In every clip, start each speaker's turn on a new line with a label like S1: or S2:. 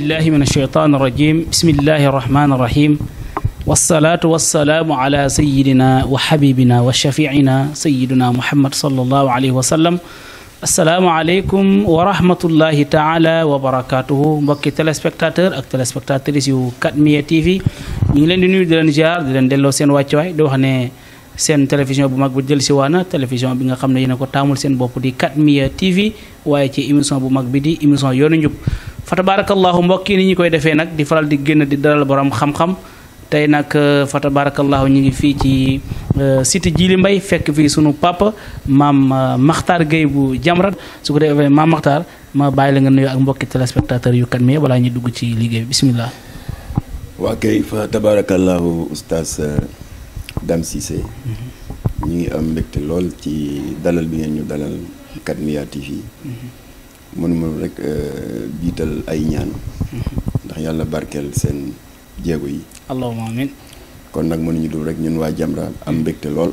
S1: بالله من الشيطان الرجيم بسم الله الرحمن الرحيم والصلاة والسلام على سيدنا وحبيبنا وشفيعنا سيدنا محمد صلى الله عليه وسلم السلام عليكم ورحمة الله تعالى وبركاته mbokki téléspectateur ak téléspectatrices yu 4MIA TV ñu ngi leen di nuyu di leen ziar di leen delloo seen wàccuwaay di wax ne seen télévision bu mag bu jël si waana télévision bi nga xam ne yéen a ko taamul seen bopp di 4MIA TV waaye ci émission bu mag bi di émission yoonu njub fa tabarakallahu mbokk yi ni ñu koy defee nag di faral di génn di dalal borom xam-xam tey nag fa tabarakallahu ñu ngi fii ci cité Djily Mbaye fekk fii sunu papa maam Makhtar Gueye bu Jamra su ko defee maam Makhtar ma bàyyi la nga nuyu ak mbokki téléspectateur yu 4MIA balaa ñuy dugg ci liggéey bi bismillah.
S2: waa kay fa tabarakallahu oustaz Dame Cissé ñu ngi am mbégte lool ci dalal bi ngeen ñu dalal 4MIA TV mënuma rek biital ay ñaan ndax yàlla barkeel seen jéego yi
S1: allahumma amin
S2: kon nag mënuñu dul rek ñun waa Jamra am mbégte lool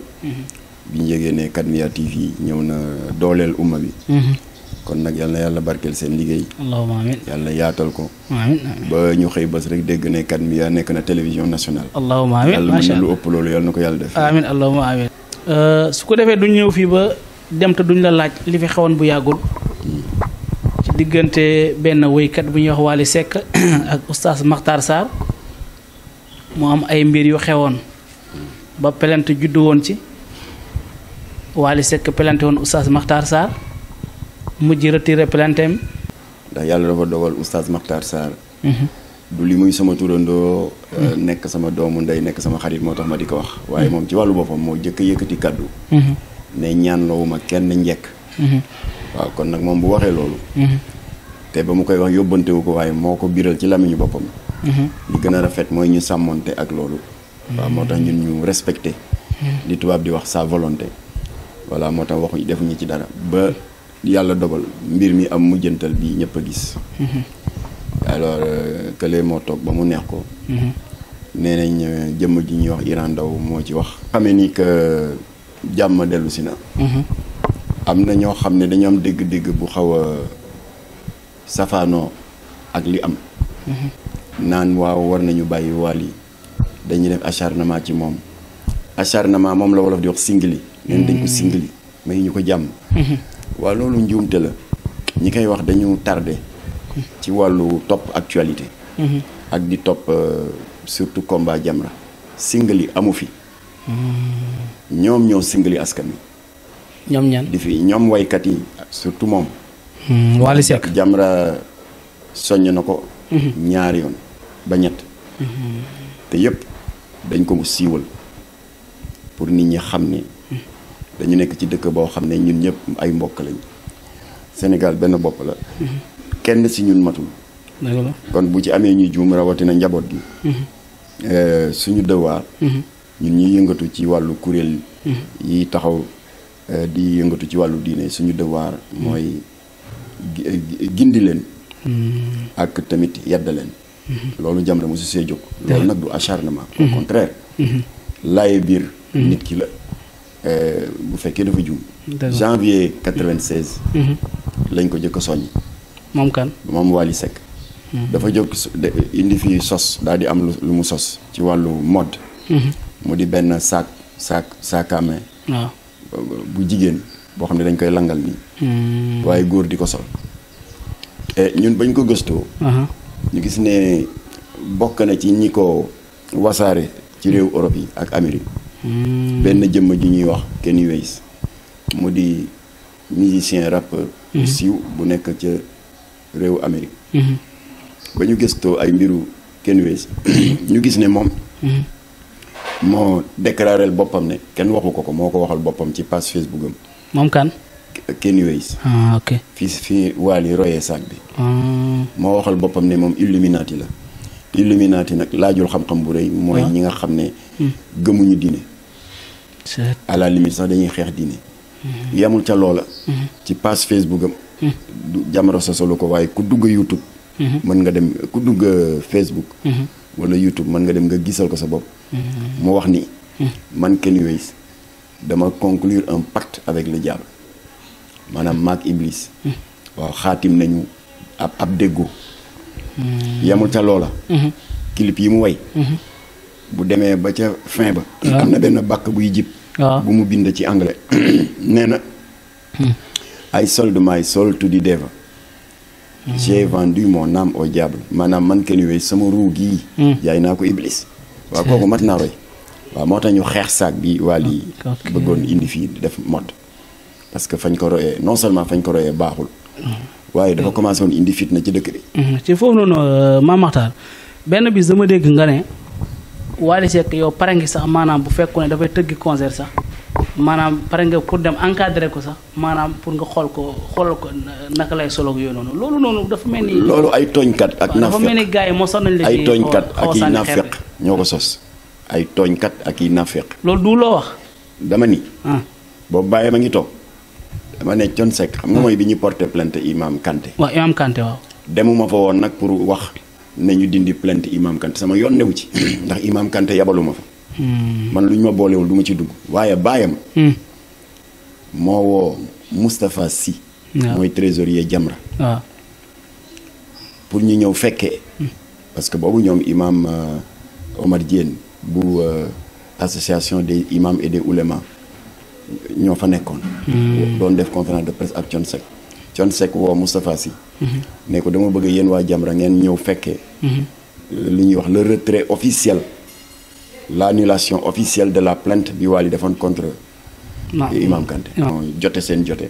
S2: bi ñu yégee ne 4MIA TV ñëw na dooleel umma bi kon nag yal na yàlla barkeel seen liggéey
S1: allahumma amin
S2: yàlla yaatal ko
S1: amin
S2: ba ñu xëy bés rek dégg ne 4MIA nekk na télévision nationale
S1: allahumma amin
S2: yàlla mën na lu ëpp loolu yàlla na ko yàlla def
S1: amin allahumma amin su ko defee duñ ñëw fii ba dem te duñ la laaj li fi xewoon bu yàggul ci diggante benn woykat bu ñuy wax Wally Seck ak oustaz Makhtar Sarr mu am ay mbir yu xewoon ba plainte juddu woon ci Wally Seck plainte woon oustaz Makhtar Sarr mujj retiré plainteem
S2: ndax yàlla dafa dogal oustaz Makhtar Sarr du li muy sama turandoo nekk sama doomu ndey nekk sama xarit moo tax ma di ko wax waaye moom ci wàllu boppam moo jëkk a yëkkati kàddu ne ñaan loowuma kenn njekk waaw kon nag moom bu waxee loolu te ba mu koy wax yóbbantewu ko waaye moo ko biral ci lamiñu boppam li gën a rafet mooy ñu sàmmonte ak loolu waaw moo tax ñun ñu respecté li tubaab di wax sa volonté voilà moo tax waxuñu defuñu ci dara ba yàlla dogal mbir mi am mujjantal bi ñëpp a gis alors kële moo toog ba mu neex ko nee nañ jëmm ji ñuy wax Iran Ndaw moo ci wax xamee ni que jàmm dellu si na am na ñoo xam ne dañu am dégg-dégg bu xaw a safaanoo ak li am naan waaw war nañu bàyyi Wally dañuy def acharnement ci moom acharnement moom la wolof di wax singili neen dañ ko singili may ñu ko jàmm waaw loolu njuumte la ñi koy wax dañu tardé ci wàllu topp actualité ak di topp surtout combat Jamra singali amu fi ñoom ñoo singali askan wi
S1: ñoom ñaan
S2: di fi ñoom waykat yi surtout moom
S1: Wally Seck
S2: Jamra soññ na ko ñaari yoon ba ñett te yëpp dañ ko mu siiwal pour nit ñi xam ne dañu nekk ci dëkk boo xam ne ñun ñëpp ay mbokk lañ Sénégal benn bopp la kenn si ñun matul kon bu ci amee ñuy juum rawatina njaboot gi suñu devoir ñun ñuy yëngatu ci wàllu kuréel yi taxaw di yëngatu ci wàllu diine suñu devoir mooy gindi leen ak tamit yedda leen loolu Jamra mosu see jóg loolu nag du acharnement au contraire laaye biir nit ki la bu fekkee dafa juum janvier 96 lañ ko jëkk a soññ
S1: moom kan
S2: moom Wally Seck dafa jóg indi fi sos daal di am lu mu sos ci wàllu mode mu di benn sac à main
S1: waaw
S2: bu jigéen boo xam ne dañ koy langal nii waaye góor di ko sol ñun bañ ko gëstoo ñu gis ne bokk na ci ñi ko wasaare ci réew Europe yi ak Amérique benn jëmm ji ñuy wax Kanye West mu di musicien rappeur siiw bu nekk ca réew Amérique ba ñu gëstoo ay mbiru Kanye West ñu gis ne moom moo déclaré boppam ne kenn waxu ko moo ko waxal boppam ci page Facebook am
S1: moom kan
S2: Kanye West
S1: ok
S2: fii Wally royee sac bi moo waxal boppam ne moom Illuminati la Illuminati nag laajul xam-xam bu rëy mooy ñi nga xam ne gëmuñu diine à la limite sax dañuy xeex diine yamul ca loola ci page Facebook am du Jamra sosolu ko waaye ku dugg YouTube mën nga dem ku dugg Facebook wala YouTube mën nga dem nga gisal ko sa bopp mu wax ni man Kanye West dama conclure un pacte avec le diable maanaam maak Iblis waaw xaatim nañu ab déggoo yamul ca loola. clip yi mu way. bu demee ba ca fin ba. am na benn bàkk buy jib. bu mu bind ci anglais. nee na. I sold my soul to the devil. J'ai vendu mon âme au diable. maanaam man Kenny West sama ruu gii. jaay naa ko Iblis. waaw kooku mat naa roy. waaw moo tax ñu xeex saak bi Wally bëggoon indi fii def mode. parce que fañ ko royee non seulement fañ ko royee baaxul. waaye dafa commencé woon indi fitna ci dëkk bi.
S1: ci foofu noonu Mame Makhtar benn bis dama dégg nga ne Wally Seck yow pare ngi sax maanaam bu fekkoon ne dafay tëggi concert sax maanaam pare nga pour dem encadrer ko sax maanaam pour nga xoolal ko naka lay solo yooyu noonu loolu noonu dafa mel ni.
S2: loolu ay tooñkat ak naafeq
S1: dafa mel ni gars yi moo sonal la
S2: ay tooñkat ak i naafeq ñoo ko sos. ay tooñkat ak i naafeq.
S1: loolu du loo wax.
S2: dama ni. boobu bàyyee ma ngi toog. dama ne Thione Seck xam nga mooy bi ñu porté plainte Imam Kanté.
S1: waaw Imam Kanté waaw.
S2: demuma fa woon nag pour wax ne ñu dindi plainte Imam Kanté sama yoon newu ci ndax Imam Kanté yabaluma fa. man lu ñu ma boolewul du ma ci dugg waaye baayam. moo woo Moustapha Sy. mooy trésorier Jamra.
S1: waaw.
S2: pour ñu ñëw fekkee. parce que boobu ñoom Imam Omar Diène bu association des imams et des oulémas ñoo fa nekkoon. doon def conférence de presse ak Thione Seck. Thione Seck woo Moustapha Sy. ne ko dama bëgg yéen waa Jamra ngeen ñëw fekkee. li ñuy wax le retrait officiel. l'annulation officielle de la plainte bi Wally defoon contre Imam Kanté. jote seen jote.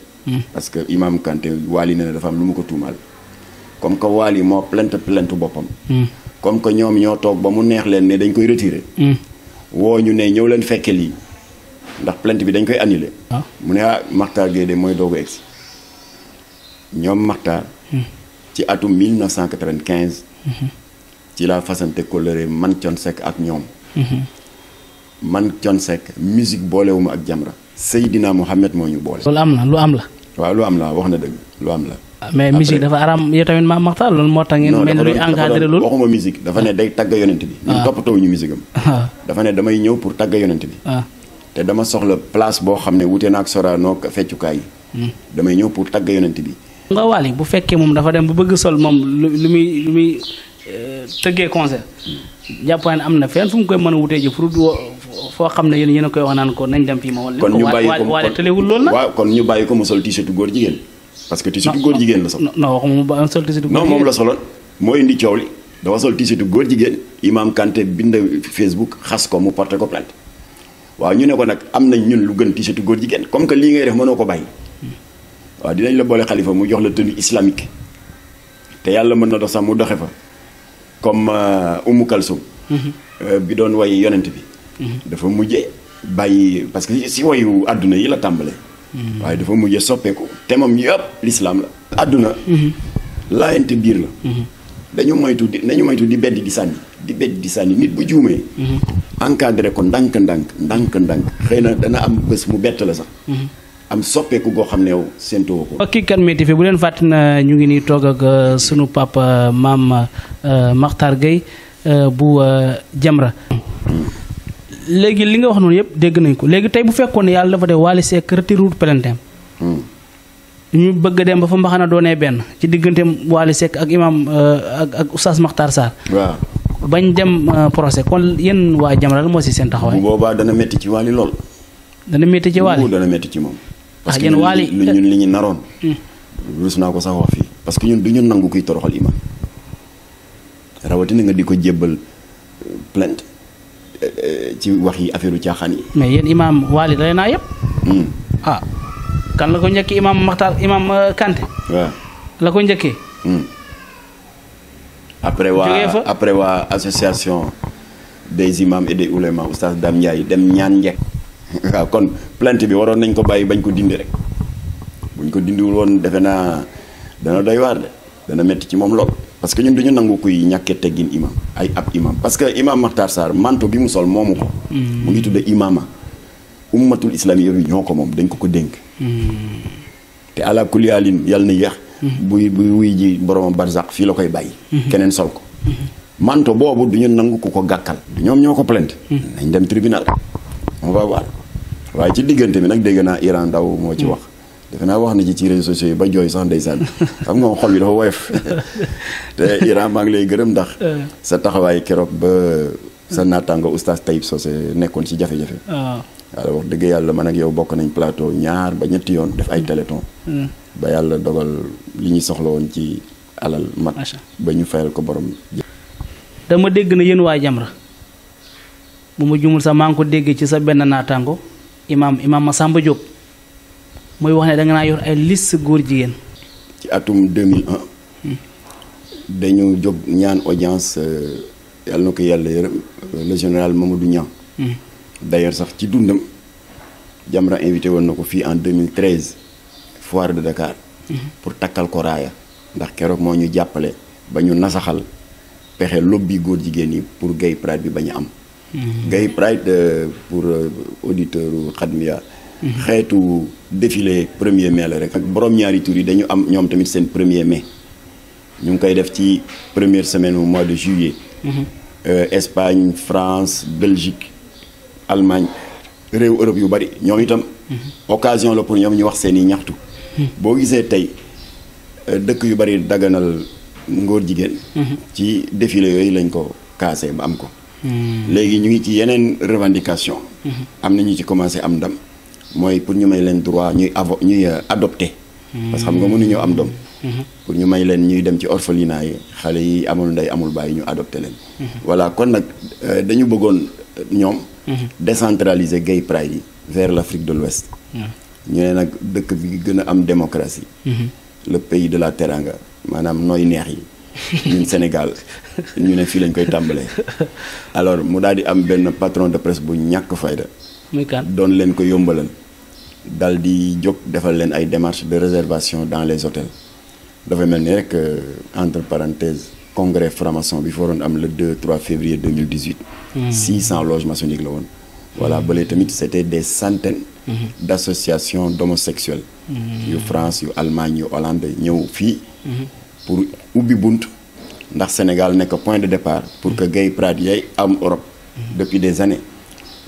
S2: parce que Imam Kanté Wally ne dafa am lu mu ko tuumaal. comme que Wally moo plainte boppam. comme que ñoom ñoo toog ba mu neex leen ne dañ koy retirer. woo ñu ne ñëw leen fekke lii ndax plainte bi dañ koy annuler. mu ne Makhtar Gueye de mooy doogu egsi ñoom Makhtar. ci atum 1995. ci la fasante coloré man Thione Seck ak ñoom. man Thione Seck musique boolewuma ak Jamra. Seydina Mohamed moo ñu boole.
S1: loolu am na lu am la.
S2: waaw lu am la wax na dëgg lu am la.
S1: mais musique dafa aram yow tamit Mame Makhtar loolu moo tax ngeen mel ni luy encadré loolu.
S2: waxuma musique dafa ne day tagg yonent bi. ñun toppatoo ñu musique am. dafa ne damay ñëw pour tagg yonent bi. te dama soxla place boo xam ne wute na ak Sorano feccukaay yi. damay ñëw pour tagg yonent bi. nga
S1: Wally bu fekkee moom dafa dem bu bëgg sol moom lu muy tëggee concert. jàpp ne am na fenn fu mu koy mën a wutee ji pour foo xam ne yéen a koy wax naan ko nañ dem fii ma wala.
S2: kon ñu bàyyi ko
S1: Wally tëlewul loolu nag.
S2: waaw kon ñu bàyyi ko mu sol t-shirt góor jigéen. parce que t-shirt góor jigéen la sol.
S1: non waxuma mu ba sol t-shirt góor jigéen.
S2: non moom la soloon moo indi coow li dafa sol t-shirt góor jigéen Imam Kanté bind Facebook xas ko mu porté ko plainte waaw ñu ne ko nag am nañ ñun lu gën t-shirt góor jigéen comme que lii ngay def mënoo ko bàyyi. waaw dinañ la boole xalifa mu jox la tenue islamique te yàlla mën na dox sax mu doxe fa comme Umu Kalsum bi doon way yonent bi. dafa mujjee bàyyi parce que si wayu àdduna yi la tàmbalee. waaye dafa mujjee soppeeku te moom yëpp l'islam la. àdduna. laayante biir la. nañu moytu di beddi di sànni nit bu juumee. encadré ko ndànk xëy na dana am bés mu bett la sax. am soppeeku goo xam ne yow séentoo ko. kii kan métti fi bu leen fàtte na ñu ngi nii toog ak sunu papa Mame Makhtar Gueye bu Jamra. léegi li nga wax noonu yëpp dégg nañ ko léegi tey bu fekkoon ne yàlla dafa def Wally Seck retiré plainteem. ñu bëgg a dem ba fa mbaxana doonee benn ci digganteem Wally Seck ak imam ak Oustaz Makhtar Sarr. waaw bañ dem procès kon yéen waa Jamra la moo si seen taxawaay. bu boobaa dana métti ci Wally lool. dana métti ci Wally dana métti ci moom. parce que ñun li ñu naroon. rus naa ko sax wax fii parce que ñun du ñu nangu kuy toroxal imam rawatina nga di ko jébbal plainte ci wax yi affaire caaxaan yi. mais yéen imam Wally da naa yëpp. kan la ko njëkkee imam Makhtar imam Kanté. waaw la ko njëkkee. après waa association des imams et des oulémas oustaz Dame Ndiaye dem ñaan njëkk. waaw kon plainte bi waroon nañ ko bàyyi bañ ko dindi rek buñ ko dindiwul woon defe naa dana doy waar de dana métti ci moom lool. parce que ñun duñu nangu kuy ñàkkee teggin imam ay ab imam parce que imam Makhtar Sarr manto bi mu sol moomu ko. mu ngi tudde imama ummatul islami yooyu ñoo ko moom dañ ko dénk. te ala kulli alin yàlla na yéex. buy wuy ji boromam barzaq fii la koy bàyyi. keneen sol ko. manto boobu duñu nangu ku ko gàkkal. ñoom ñoo ko plainte. nañ dem tribunal on va voir waaye ci diggante bi nag dégg naa Iran Ndaw moo ci wax defe naa wax na ci réseaux sociaux yi ba jooy sax ndeysaan xam nga xol bi dafa woyof te Iran maa ngi lay gërëm ndax sa taxawaay keroog ba sa naataango oustaz Taïb Socé nekkoon ci jafe-jafe. waaw wax dëgg yàlla man ak yow bokk nañ plateau ñaar ba ñetti yoon def ay téléthon ba yàlla dogal li ñu soxla woon ci alal mat ba ñu fayal ko borom.
S1: dama dégg na yéen waa Jamra bu ma jumul sax maa ngi ko dégg ci sa benn naataango imaam Massamba Diop muy wax ne da nga naa yor ay liste góor jigéen.
S2: ci atum 2001 dañu jóg ñaan audience yàlla na ko yàlla yërëm le général Mamadou Niang. d'ailleurs sax ci dundam Jamra invité woon na ko fii en 2013 foire de Dakar. pour takkal ko raaya ndax keroog moo ñu jàppale ba ñu nasaxal pexe lobby góor jigéen yi pour gay pride bi bañ a am. gay pride pour auditeur Khadmia xeetu défilé 1er mai la rek ak borom ñaari tur yi dañu am ñoom tamit seen 1er mai ñu ngi koy def ci première semaine au mois de juillet. Espagne France Belgique Allemagne réew Europe yu bari ñoom itam occasion la pour ñoom ñu wax seen i ñaxtu. boo gisee tey dëkk yu bari daganal ngóor jigéen. ci défilé yooyu lañ ko kaasee ba am ko. léegi ñu ngi ci yeneen revendication am na ñu ci commencé am ndam mooy pour ñu may leen droit ñuy adopté. parce que xam nga mënuñoo am doom. pour ñu may leen ñuy dem ci orphelinat yi xale yi amul ndey amul bàyyi ñu adopté leen. voilà kon nag dañu bëggoon ñoom. décentraliser gay pride yi vers l'Afrique de l'Ouest. ñu ne nag dëkk bi gën a am démocratie. le pays de la teranga maanaam nooy neex yi. ñun Sénégal ñu ne fii lañ koy tàmbalee. alors mu daal di am benn patron de presse bu ñàkk fayda.
S1: muy kan
S2: doon leen ko yombalal. dal di jóg defal leen ay démarches de réservation dans les hôtels. dafa mel ni rek entre parenthèses congrès franc-maçon bi fa waroon am le 2-3 février 2018. 600 loges maçonniques la woon. voilà bële tamit c'était des centaines. d'associations d'homosexuels. yu France yu Allemagne yu Hollande ñëw fii. pour ubbi bunt ndax Sénégal nekk point de départ pour que gay pride yay am Europe depuis des années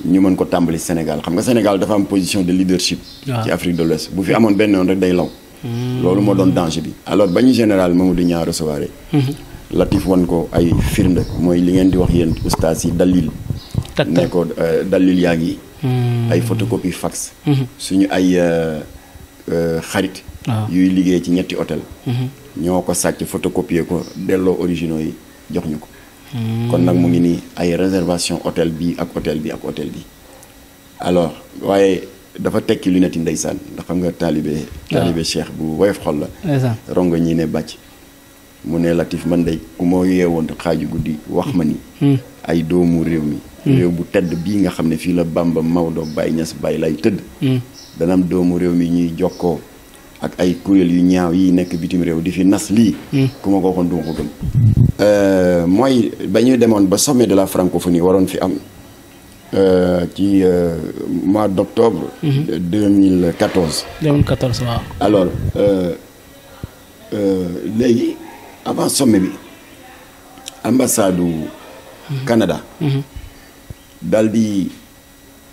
S2: ñu mën ko tàmbali Sénégal xam nga Sénégal dafa am position de leadership ci Afrique de l'Ouest bu fi amoon benn yoon rek day law loolu moo doon danger bi alors ba ñu général Mamadou Niang recevoir Latif wan ko ay firnde mooy li ngeen di wax yéen oustaz yi dalil ne ko dalil yaa ngi ay photocopie fax suñu ay xarit yuy liggéey ci ñetti hôtel ñoo ko sàcc photocopier ko delloo originaux yi jox ñu ko kon nag mu ngi nii ay réservation hôtel bi ak hôtel bi ak hôtel bi alors waaye dafa tekki lunette yi ndeysaan ndax xam nga taalibe cheikh bu woyof xol la rongo ñi ne bàcc mu ne Latif man day ku moo yeewoon xaaju guddi wax ma ni ay doomu réew mi réew bu tedd bii nga xam ne fii la Bamba Maodo Baye Niass Baye lay tëdd dana am doomu réew mi ñuy jokkoo ak ay kuréel yu ñaaw yi nekk bitim réew di fi nas lii ku ma ko waxoon du ma ko gëm mooy ba ñuy demoon ba sommet de la francophonie waroon fi am ci mois d'octobre 2014
S1: waaw
S2: alors léegi avant sommet bi ambassade Canada dal di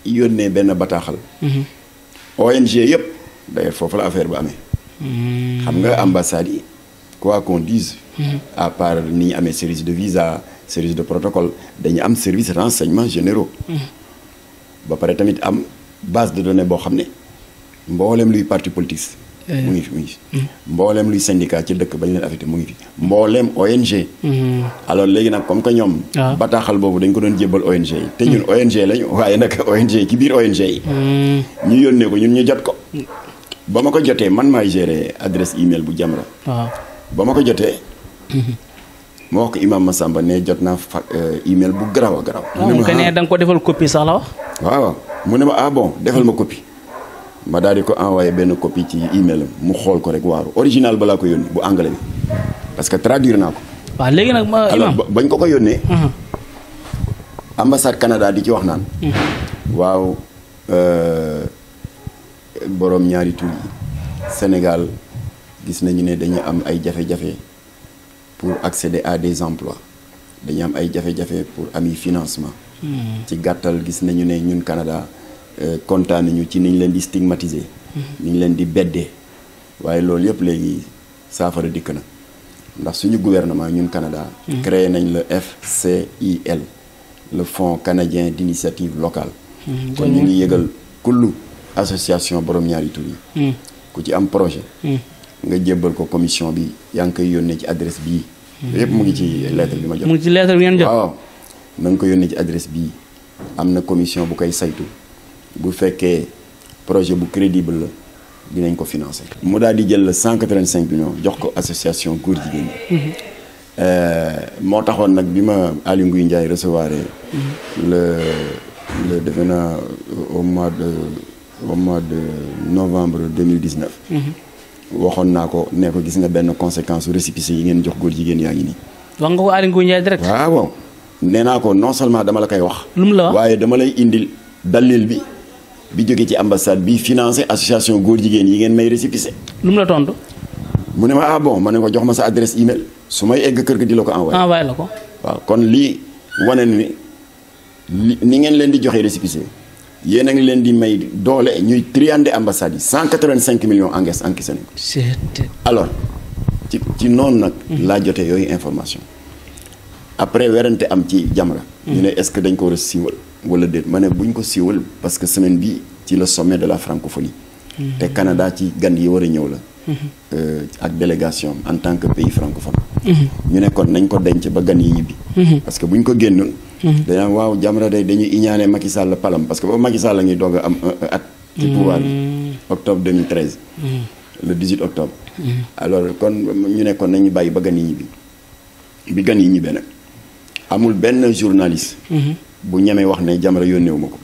S2: yónnee benn bataaxal ONG yëpp d'ailleurs foofu la affaire ba amee xam nga ambassade yi quoi qu'on dise à part ni ñu amee service de visa service de protocole dañu am service renseignements généraux ba pare tamit am base de données boo xam ne mboolem luy parti politique mu ngi fi mboolem luy syndicat ci dëkk bañ leen affecté mu ngi fi mboolem ONG alors léegi nag comme que ñoom bataaxal boobu dañ ko doon jébbal ONG yi te ñun ONG lañu waaye nag ONG ci biir ONG yi ñu yónnee ko ñun ñu jot ko ba ma ko jotee man maay gérer adresse email bu Jamra ba ma ko jotee ma wax ko imam Massamba ne jot naa email bu garaaw a garaaw
S1: mu ne da nga ko defal copie sax la wax
S2: waaw mu ne ma ah bon defal ma copie ma daal di ko envoyé benn copie ci email mu xool ko rek waaru original balaa ko yónni bu anglais bi parce que traduire naa ko
S1: waaw léegi nag
S2: alors bañ ko yónnee ambassade Canada di ci wax naan waaw boroom ñaari tur yi Sénégal gis nañu ne dañu am ay jafe-jafe pour accéder à des emplois dañu am ay jafe-jafe pour ami financement ci gàttal gis nañu ne ñun Canada kontaan nañu ci niñ leen di stigmatiser niñ leen di beddee waaye loolu yëpp léegi saafara dikk na ndax suñu gouvernement ñun Canada créé nañ le FCIL le Fonds canadien d'initiative locale kon ñu ngi yëgal kullu association borom ñaari tur yi ku ci am projet nga jébbal ko commission bi yaa ngi koy yónnee ci adresse bii yëpp mu ngi ci lettre bi ma jot
S1: mu ngi ci lettre bi ngeen jot
S2: waaw na nga ko yónnee ci adresse bii am na commission bu koy saytu bu fekkee projet bu crédible la dinañ ko financer. mu daal di jël 185 millions jox ko association góor jigéen ñi moo taxoon nag bi ma Aly Ngouille Ndiaye recevoir le defe naa au mois de novembre 2019 waxoon naa ko ne ko gis nga benn conséquence su récépissé yi ngeen jox góor jigéen yaa ngi nii.
S1: wax nga ko Aly Ngouille Ndiaye direct.
S2: waaw nee naa ko non seulement dama la koy wax.
S1: lu mu la wax
S2: waaye dama lay indil dalil bi jóge ci ambassade bi financé association góor jigéen yi ngeen may récépissé.
S1: lu mu la tontu.
S2: mu ne ma bon ma ne ko jox ma sa adresse email su may egg kër ga di la ko envoyé.
S1: envoyé la ko.
S2: waaw kon lii wane ni ngeen leen di joxe récépissé yéen a ngi leen di may doole ñuy triander ambassade yi 185 millions encaissé nañ ko. alors ci noonu nag. laa jotee yooyu information. après werante am ci Jamra ñu ne est-ce que dañ ko war a siiwal wala déet ma ne buñ ko siiwal parce que semaine bi ci le sommet de la francophonie te Canada ci gan yi war a ñëw la ak délégation en tant que pays francophone ñu ne kon nañ ko denc ba gan yi ñibbi parce que buñ ko génnoon dañaa waaw Jamra day dañuy iñaane Macky Sall palam parce que boobu Macky Sall la ngi doog a am at ci pouvoir bi octobre 2013 le 18 octobre alors kon ñu ne kon nañu bàyyi ba gan yi ñibbi bi gan yi ñibbee nag amul benn journaliste bu ñemee wax ne Jamra yónneewu ma ko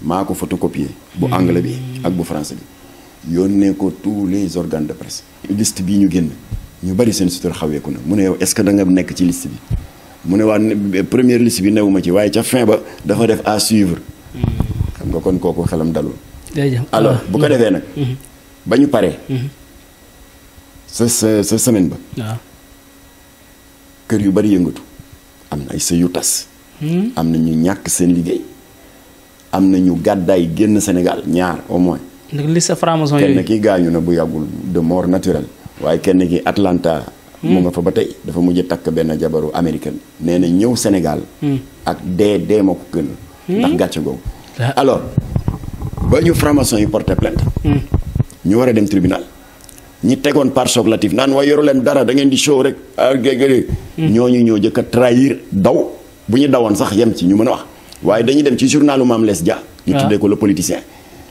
S2: maa ko photocopier bu anglais bi ak bu français bi yónnee ko tous les organes de presse liste bii ñu génn ñu bari seen sutur xaweeku na mu ne yow est-ce que da nga nekk ci liste bi mu ne waa première liste bi newuma ci waaye ca fin ba dafa def à suivre xam nga kon kooku xelam dalul alors bu ko defee nag ba ñu paree sa semaine ba kër yu bari yëngatu am na ay sëy yu tas am na ñu ñàkk seen liggéey am na ñu gàddaay génn Sénégal ñaar au moins
S1: liste franc-maçon yooyu
S2: kenn ki gaañu na bu yàggul de mort naturelle waaye kenn ki Atlanta mu nga fa ba tey dafa mujj takk benn jabaru américaine nee na ñëw Sénégal ak dee ma ko gën ndax gàcce googu alors ba ñu franc-maçon yi porté plainte ñu war a dem tribunal ñi tegoon par choc latif naan waaye yoru leen dara da ngeen di show rek ñooñu ñoo jëkk a trahir daw bu ñu dawoon sax yem ci ñu mën a wax waaye dañuy dem ci journalu Mame Less Dia ñu tuddee ko le politicien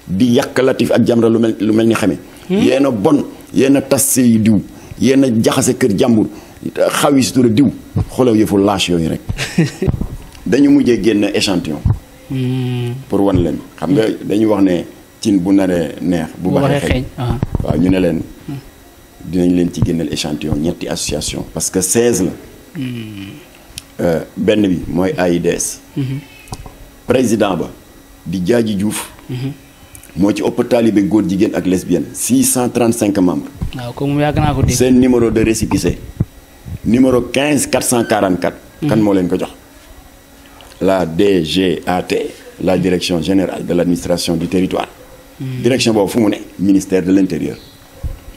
S2: di yàq Latif ak Jamra lu mel ni xame yéen a bon yéen a tas sëy diw yéen a jaxase kër jàmbur xaw yi sutura diw xoolal yëfu lâche yooyu rek dañu mujjee génn échantillon pour wan leen xam nga dañuy wax ne cin bu naree neex bu baxee xeeñ waaw ñu ne leen dinañ leen ci génneel échantillon ñetti association parce que 16 la benn bi mooy AIDS président ba di Jaaji Diouf moo ci ëpp taalibe góor jigéen ak lesbienne 635 membres
S1: waaw comme yàgg naa ko dégg
S2: seen numéro de récépissé numéro 15 444 kan moo leen ko jox la DGAT la direction générale de l'administration du territoire direction boobu fu mu ne ministère de l'intérieur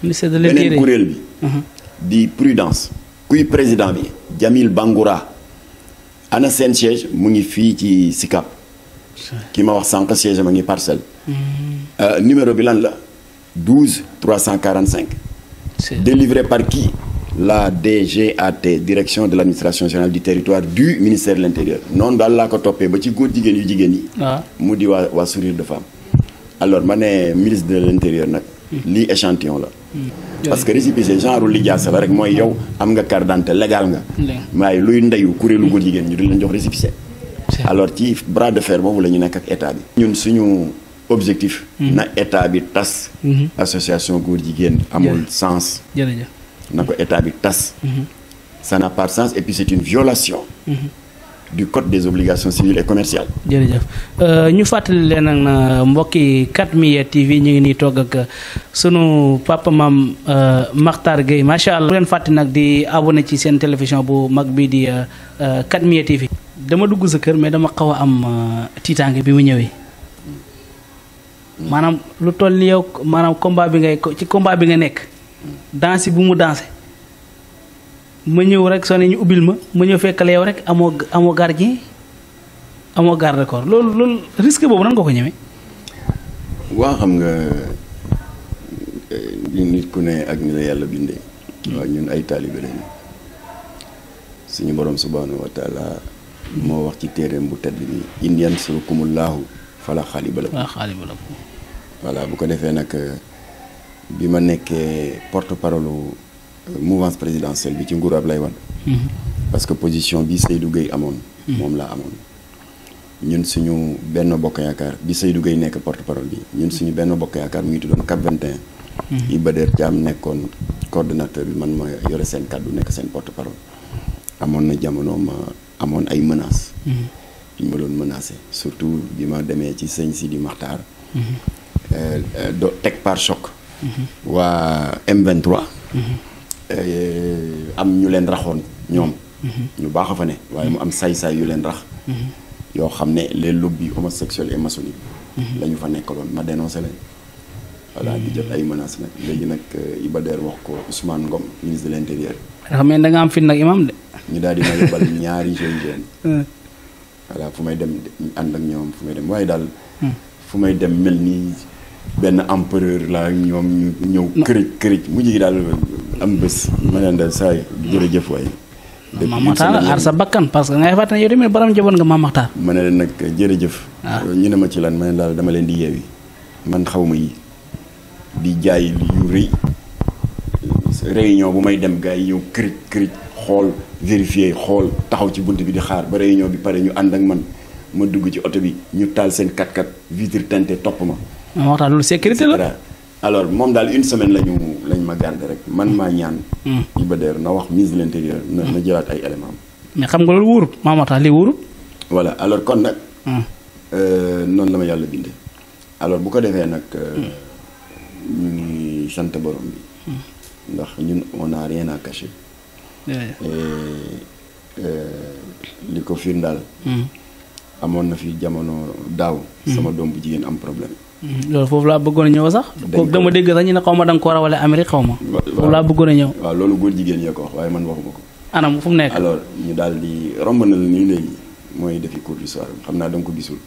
S2: beneen kuréel bi di prudence kuy président bi Jamil Bangoura ana seen siège mu ngi fii ci Sicap ki ma wax sànq siège ma ngi Parcelles numéro bi lan la 12 345 délivré par qui la DGAT direction de l'administration générale du territoire du ministère de l'intérieur noonu daal laa ko toppee ba ci góor jigéen yu jigéen yi mu di waa sourire de femme alors ma ne ministre de l'intérieur nag lii échantillon la parce que récépissé genre lijaasa la rek mooy yow am nga carte d'identité légal nga waaye luy ndeyu kuréelu góor jigéen ñu di leen jox récépissé alors ci bras de fer boobu la ñu nekk ak état bi ñun suñu objectif na état bi tas association góor jigéen amul sens na ko état bi tas ça n'a pas de sens et puis c'est une violation du code des obligations civiles et commerciales.
S1: jërëjëf ñu fàttali leen nag na mbokki 4 TV ñu ngi nii toog ak sunu papa maam Makhtar Gueye macha allah. bu leen fàttali nag di abonné ci seen télévision bu mag bii di 4 TV. dama dugg sa kër mais dama xaw a am tiitaange bi mu ñëwee maanaam lu toll ni yow maanaam combat bi nga nekk danse bu mu danse ma ñëw rek soo ne ñu ubbil ma ñëw fekkale yow rek amoo gardien amoo garde corps loolu risque boobu nan nga ko ñemee.
S2: waa xam nga nit ku ne ak ni la yàlla bindee. waaw ñun ay taalibe lañu suñu borom subhaanahu wa taala moo wax ci téereem bu tedd bi in yansurkumullaahu falaa xaaliba lakum. voilà bu ko defee nag bi ma nekkee porte-parole mouvance présidentielle bi ci nguuru Ablaye Wade. parce que position bi Seydou Gueye amoon. moom laa amoon. ñun suñu benn bokk yaakaar bi Seydou Gueye nekk porte-parole bi ñun suñu benn bokk yaakaar mu ngi tuddoon CAP 21. Iba Der Thiam nekkoon coordonnateur bi man ma yore seen kàddu nekk seen porte-parole. amoon na jamono ma amoon ay menaces. yu ma doon menacé surtout bi ma demee ci sëñ Sidi Maxtaar. do teg par choc. waa M23. am ñu leen raxoon ñoom. ñu baax a fa ne waaye mu am saay-saay yu leen rax. yoo xam ne les lobbies homosexuels et maçonniques. la ñu fa nekkaloon ma dénoncé leen. voilà di jot ay menaces nag léegi nag Iba Der wax ko Ousmane Ngom ministre de l'intérieur.
S1: xam ne da nga am fit nag imam de.
S2: ñu daal di ma yóbbal ñaari jeunes. voilà fu may dem ànd ak ñoom fu may dem waaye daal. fu may dem mel ni benn empereur la ñoom ñu ñëw. kërëj mujj gi daal am bés. ma leen daal saa jërëjëf waay.
S1: Mame Makhtar aar sa bakkan parce que ngay fàtte ne yow tamit borom njaboot nga Mame Makhtar.
S2: ma ne leen nag jërëjëf. ñu ne ma ci lan ma ne daal dama leen di yeewi man xaw ma yi di jaay yu rëy réunion bu may dem gars yi ñëw kërëj xool vérifier xool taxaw ci bunt bi di xaar ba réunion bi pare ñu ànd ak man ma dugg ci oto bi ñu taal seen 4x4 vitre teintée topp ma.
S1: Mame Makhtar loolu sécurité la.
S2: alors moom daal une semaine lañ ma garder rek man maa ñaan. Iba Der na wax ministre de l'intérieur na jëlaat ay éléments.
S1: mais xam nga loolu wóorut Mame Makhtar lii wóorut.
S2: voilà alors kon nag. noonu la ma yàlla bindee. alors bu ko defee nag ñu ngi sant borom bi. ndax ñun on n'a rien à cacher. li ko firndaal. amoon na fi jamono daaw. sama doom bu jigéen am problème.
S1: loolu foofu laa bëggoon a ñëw sax. kooku dama dégg sax ñu ne xaw ma da nga ko war a wala Amérique xaw ma. foofu laa bëggoon a ñëw.
S2: waaw loolu góor jigéen ñee ko wax waaye man waxuma ko.
S1: anam fu mu nekk.
S2: alors ñu daal di romb na la nii léegi mooy defi cours du soir xam naa da nga ko gisul.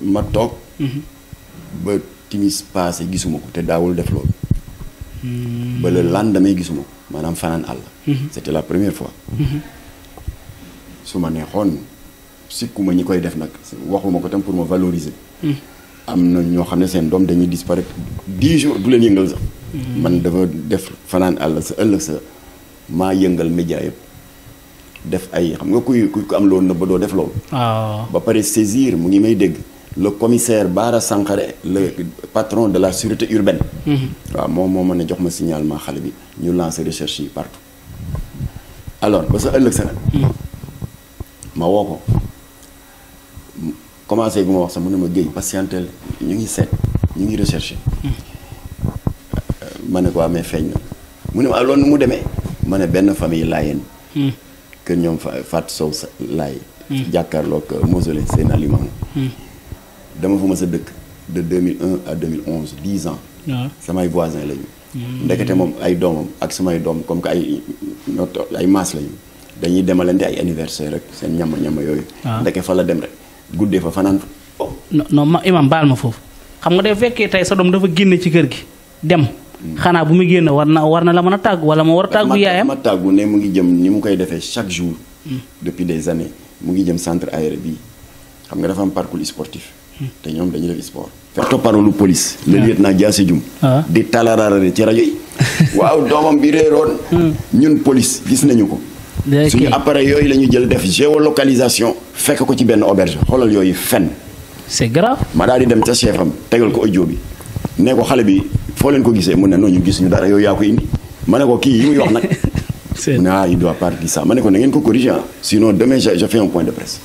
S2: ma toog. ba timis passé gisuma ko te daawul def loolu. ba le lendemain gisuma ko maanaam fanaan àll. c'était la première fois. su ma neexoon sikkuma ñi koy def nag waxuma ko tam pour ma valoriser. am na ñoo xam ne seen doom dañuy disparaître 10 jours du leen yëngal sax. man dafa def fanaan àll sa ëllëg sa maa yëngal média yëpp def ay xam nga kuy ko am loolu na ba doo def loolu. ba pare saisir mu ngi may dégg le commissaire Bara Sankaré le patron de la sûreté urbaine. waaw moom moo mën a jox ma signalement xale bi ñu lancer recherche yi partout. alors ba sa ëllëg sa nag ma woo ko commencé gu ma wax sax mu ne ma Guèye patientel ñu ngi seet ñu ngi recherché. ma ne ko amee feeñ na mu ne ma loolu nu mu demee ma ne benn famille laayeen. kër ñoom Fatou Sow sa laay. jàkkaarloog mausolée Seydina Limamou. dama fa ma sa dëkk de 2001 à 2011 10 ans. samay voisins lañu. ndekete moom ay doomam ak samay doom comme que ay maas lañu dañuy demalante ay anniversaire rek seen ñama yooyu. ndeke fa la dem rek guddee fa fanaan fa.
S1: non imam baal ma foofu xam nga day fekkee tey sa doom dafa génne ci kër gi dem. xanaa bu mu génn war na la mën a tàggu wala ma war a tàggu yaayam.
S2: ma tàggu ne mu ngi jëm ni mu koy defee chaque jour. depuis des années mu ngi jëm centre aéré bii xam nga dafa am parcours sportif. te ñoom dañuy def sport. porte-parole police. le lieutenant Diassy Dioum. di talararare ci rajo yi. waaw doomam bi réeroon. ñun police gis nañu ko. suñu appareil yooyu la ñu jël def géolocalisation fekk ko ci benn auberge xoolal yooyu fen.
S1: c'est grave.
S2: ma daal di dem ca chef am tegal ko audio bi ne ko xale bi foo leen ko gisee mu ne non ñu gis ñu dara yooyu yaa ko indi ma ne ko kii yi muy wax nag. mu ne il doit pas dire ça ma ne ko na ngeen ko corriger sinon demain je fais un point de presse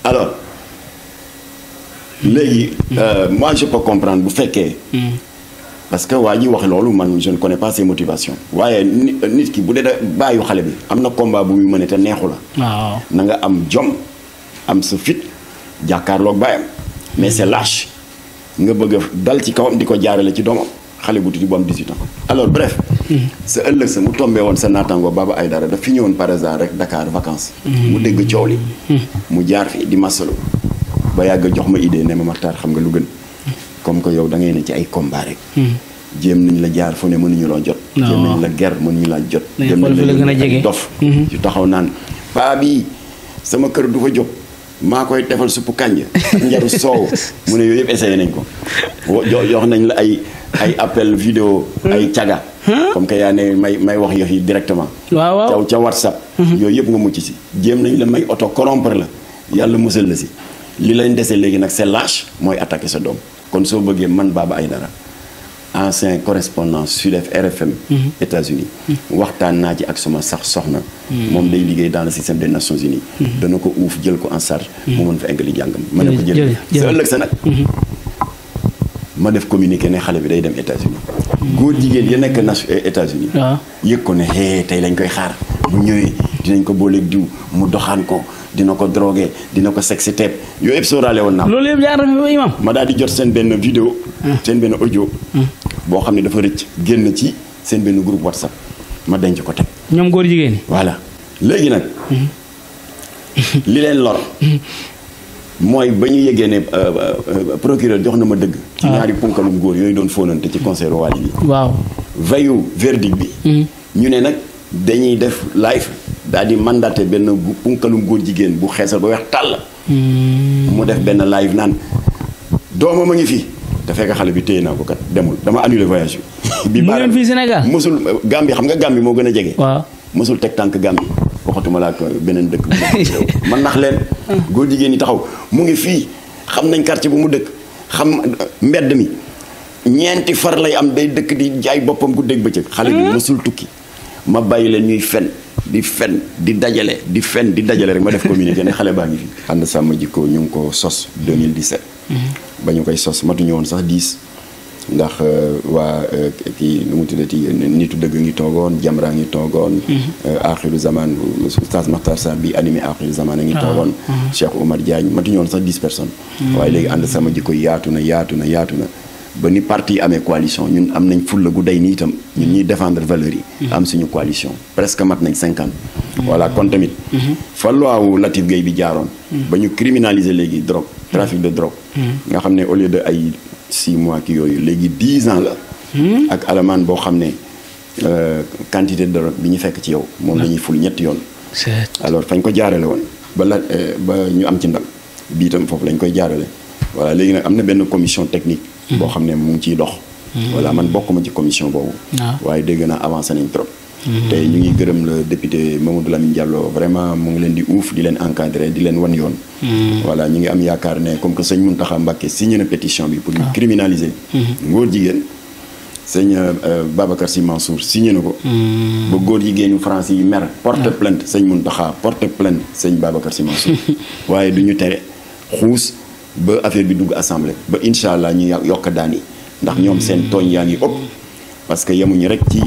S2: alors. léegi moi je peux comprendre bu fekkee. parce que waa ji wax loolu man je ne connais pas ses motivations. waaye nit ki bu dee bàyyu xale bi am na combat bu muy mëne te neexu la.
S1: waaw
S2: na nga am jom am sa fit jàkkaarloog bàyyam mais c'est lâche nga bëgg a dal ci kawam di ko jaarale ci doomam xale bu tuuti bu am 18 ans. alors bref sa ëllëg sa mu tombé woon sa naataango Baba Aïdara daf fi ñëwoon par exemple rek Dakar vacances. mu dégg coow li. mu jaar fi di masalu ba yàgg jox ma idée ne ma Makhtar xam nga lu gën. comme que yow da ngay ne ci ay combat rek. jéem nañ la jaar fu ne mënuñu loo jot. jéem nañ la ger mënuñu laa jot.
S1: jéem nañ la gën a jege
S2: dof. yu taxaw naan paa bii sama kër du fa jóg. maa koy defal suppu kànja ak njaru soow mu ne yooyu yëpp essayé nañ ko jox nañ la ay appel vidéo ay caga comme que yaa ne may wax yëf yi directement
S1: waaw
S2: ca WhatsApp yooyu yëpp nga mucc si jéem nañ la may auto corrompre la yàlla musal la si li lañ dese léegi nag c'est lâche mooy attaquer sa doom kon soo bëggee man Baba Aïdara ancien correspondant Sud RFM États-Unis waxtaan naa ci ak suma sax soxna moom day liggéey dans le système des Nations Unies dana ko uuf jël ko en charge mu mën fa eggali jàngam ma ne ko jël sa ëllëg sa nag ma def communiqué ne xale bi day dem États-Unis góor jigéen ya nekk États-Unis yëg ko ne tey lañ koy xaar bu ñëwee dinañ ko booleeg diw mu doxaan ko dina ko drogué dina ko sexy teeb yooyu yëpp sóoraale woon naa
S1: loolu yëpp jaar na fi imam
S2: ma daal di jot seen benn vidéo seen benn audio boo xam ne dafa rëcc génn ci seen benn groupe WhatsApp ma denc ko teg
S1: ñoom góor jigéen ñi
S2: voilà léegi nag li leen lor mooy ba ñu yëgee ne procureur jox na ma dëgg ci ñaari punkalum góor yooyu doon fóonante ci concert Wally bi waaw veillu verdict bi ñu ne nag dañuy def live daal di mandaté benn punkalum góor jigéen bu xeesal ba weex tàll mu def benn live naan doomam a ngi fi te fekk xale bi téye naa ko kat demul dama annulé voyage bi
S1: mu leen fii Sénégal
S2: mosul Gambie xam nga Gambie moo gën a jege
S1: waaw
S2: mosul teg tànk Gambie waxatuma laa ak beneen dëkk man nax leen góor jigéen ñi taxaw mu ngi fii xam nañ quartier bu mu dëkk xam mbedd mi ñeenti far lay am day dëkk di jaay boppam guddeeg bëccëg xale bi mosul tukki ma bàyyi leen ñuy fen di dajale rek ma def communiqué ne xale baa ngi fi ànd sàmm jikko ñu ngi ko sos 2017 ba ñu koy sos matuñu woon sax 10 ndax waa kii nu mu tuddati nitu dëgg ngi toogoon Jamra ngi toogoon axiru zaman Oustaz Makhtar Sarr bi animé axiru zaman a ngi toogoon Cheikh Oumar Diagne matuñu woon sax 10 personnes waaye léegi ànd sama jikko yaatu na ba ni parti yi amee coalition ñun am nañ fulla gu day ni itam ñun ñuy défendre valeurs yi am suñu coalition presque mat nañ 50 voilà kon tamit fa loi Latif Gueye bi jaaroon ba ñu criminaliser léegi drogue trafic de drogue nga xam ne au lieu de ay 6 mois ki yooyu léegi 10 ans la ak alamaan boo xam ne quantité de drogue bi ñu fekk ci yow moom la ñuy ful ñetti yoon alors fañ ko jaarale woon ba ñu am ci ndam bii itam foofu lañ koy jaarale voilà léegi nag am na benn commission technique boo xam ne mu ngi ciy dox voilà man bokkuma ci commission boobu waaye dégg naa avancé nañ trop te ñu ngi gërëm le député Mamadou Lamine Diallo vraiment mu ngi leen di uuf di leen encadré di leen wan yoon voilà ñu ngi am yaakaar ne comme que sëñ Mountakha Mbacké signé na pétition bi pour ñu criminaliser ngóor jigéen sëñ Babacar Sy Mansour signé na ko ba góor jigéenu France yi mer porte plainte sëñ Mountakha porte plainte sëñ Babacar Sy Mansour waaye du ñu tere xuus ba affaire bi dugg assemblée ba incha allah ñu yokk daan yi ndax ñoom seen tooñ yaa ngi ëpp parce que yemuñu rek ci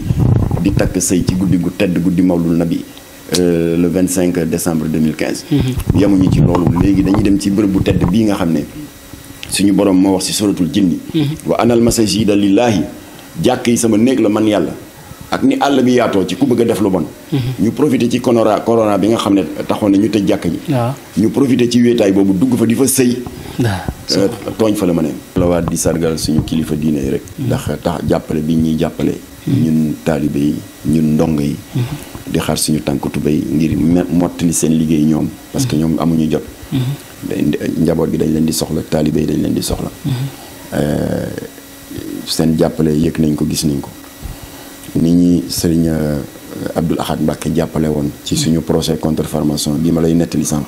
S2: di takk sëy ci guddi gu tedd guddi mawlul nabi le 25 décembre 2015 yemuñu ci loolu léegi dañuy dem ci bërëb bu tedd bii nga xam ne suñu borom moo wax ci suratul jinni wa anal masajida lillahi jàkk yi sama néeg la man yàlla ak ni àll bi yaatoo ci ku bëgg a def lu bon ñu profité ci corona bi nga xam ne taxoon na ñu tëj jàkk ji ñu profité ci wéetaay boobu dugg fa di fa sëy tooñ fa la ma ne la waat di sargal suñu kilifa diine yi rek ndax tax jàppale bi ñuy jàppale ñun taalibe yi ñun ndongo yi di xaar suñu tànk tubéy ngir mottali seen liggéey ñoom parce que ñoom amuñu jot njaboot gi dañ leen di soxla taalibe yi dañ leen di soxla seen jàppale yëg nañ ko gis nañ ko nit ñi sëriñ Abdoul Ahad Mbacké jàppale woon ci suñu projet contre formation bi ma lay nettali sànq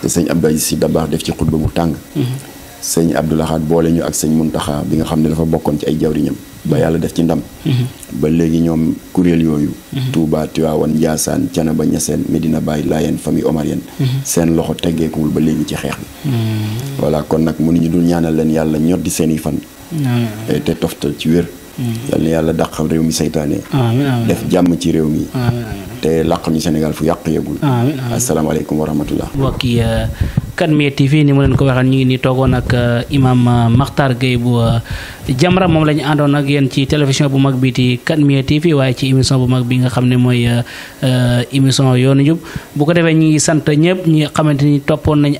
S2: te sëñ Abdou Aziz Sy Dabakh def ci xutba bu tàng sëñ Abdoul Ahad boole ñu ak sëñ Mountakha bi nga xam ne dafa bokkoon ci ay jawriñam ba yàlla def ci ndam ba léegi ñoom kuréel yooyu Touba Tivaouane Ndiassane Thiénaba Niassène Medina Baye Layène famille omarienne seen loxo teggeekuwul ba léegi ci xeex bi voilà kon nag mënuñu dul ñaanal leen yàlla ñor di seen i fan te toftal ci wér yal na yàlla dàqal réew mi seytaane def jàmm ci réew mi te te làq ñu Sénégal fu yàq yëgul.
S1: amiin
S2: asalaamaaleykum wa rahmatullah.
S1: mbokki Kan-Mia TV ni mu leen ko waxee ñu ngi nii toogoon ak imam Makhtar Gueye bu Jamra moom la ñu àndoon ak yéen ci télévision bu mag bi di Kan-Mia TV waaye ci émission bu mag bi nga xam ne mooy émission yoonu njub bu ko defee ñu ngi sant ñëpp ñi xamante ni toppoon nañ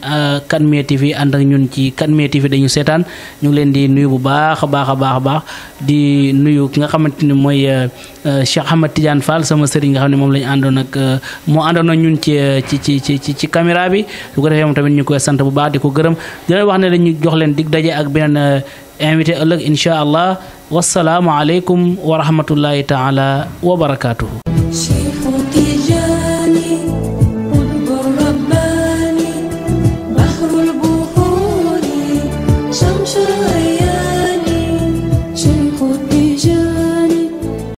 S1: Kan-Mia TV ànd ak ñun ci Kan-Mia TV dañu seetaan ñu ngi leen di nuyu bu baax a baax a baax a baax di nuyu ki nga xamante ni mooy Cheikh Ahmad Tidiane Fall sama sëriñ nga xam ne moom la ñu àndoon ak moo àndoon ak ñun ci caméra bi bu ko defee moom tamit ñu koy sant bu baax di ko gërëm di leen wax ne dañu jox leen dig daje ak beneen invité ëllëg insha allah wasalaamu aleykum wa rahmatullahi taala wa barakatuhu